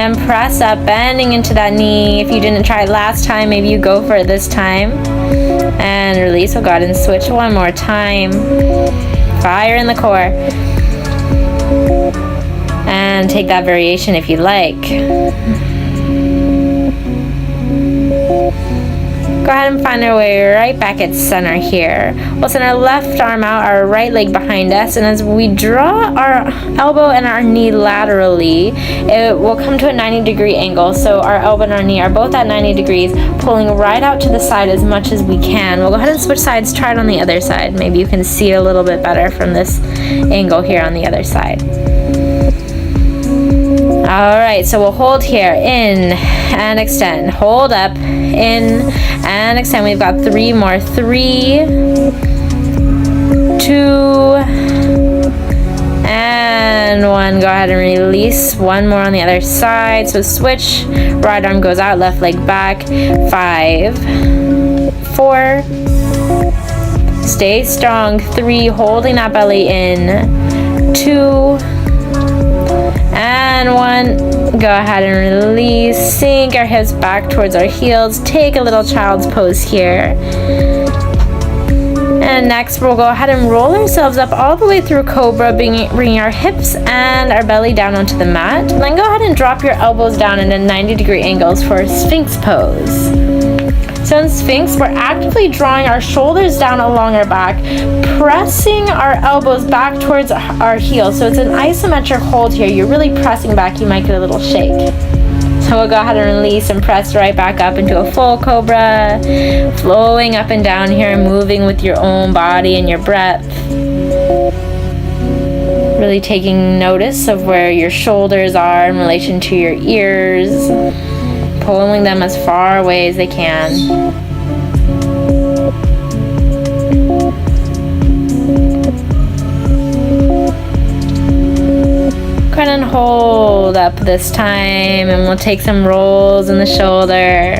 And press up, bending into that knee. If you didn't try it last time, maybe you go for it this time. And release. We'll go ahead and switch one more time. Fire in the core. And take that variation if you like. Go ahead and find our way right back at center here. We'll send our left arm out, our right leg behind us, and as we draw our elbow and our knee laterally, it will come to a 90-degree angle. So our elbow and our knee are both at 90 degrees, pulling right out to the side as much as we can. We'll go ahead and switch sides, try it on the other side. Maybe you can see it a little bit better from this angle here on the other side. Alright, so we'll hold here, in and extend, hold up, in and extend. We've got 3 more, 3, 2, and 1. Go ahead and release. 1 more on the other side. So switch, right arm goes out, left leg back. 5, 4, stay strong. 3, holding that belly in. 2, and 1. Go ahead and release. Sink our hips back towards our heels. Take a little child's pose here. And next we'll go ahead and roll ourselves up all the way through Cobra, bringing our hips and our belly down onto the mat. And then go ahead and drop your elbows down into 90-degree angles for Sphinx pose. So in Sphinx, we're actively drawing our shoulders down along our back, pressing our elbows back towards our heels. So it's an isometric hold here. You're really pressing back. You might get a little shake. So we'll go ahead and release and press right back up into a full Cobra, flowing up and down here, moving with your own body and your breath. Really taking notice of where your shoulders are in relation to your ears. Pulling them as far away as they can. Go ahead and hold up this time, and we'll take some rolls in the shoulder.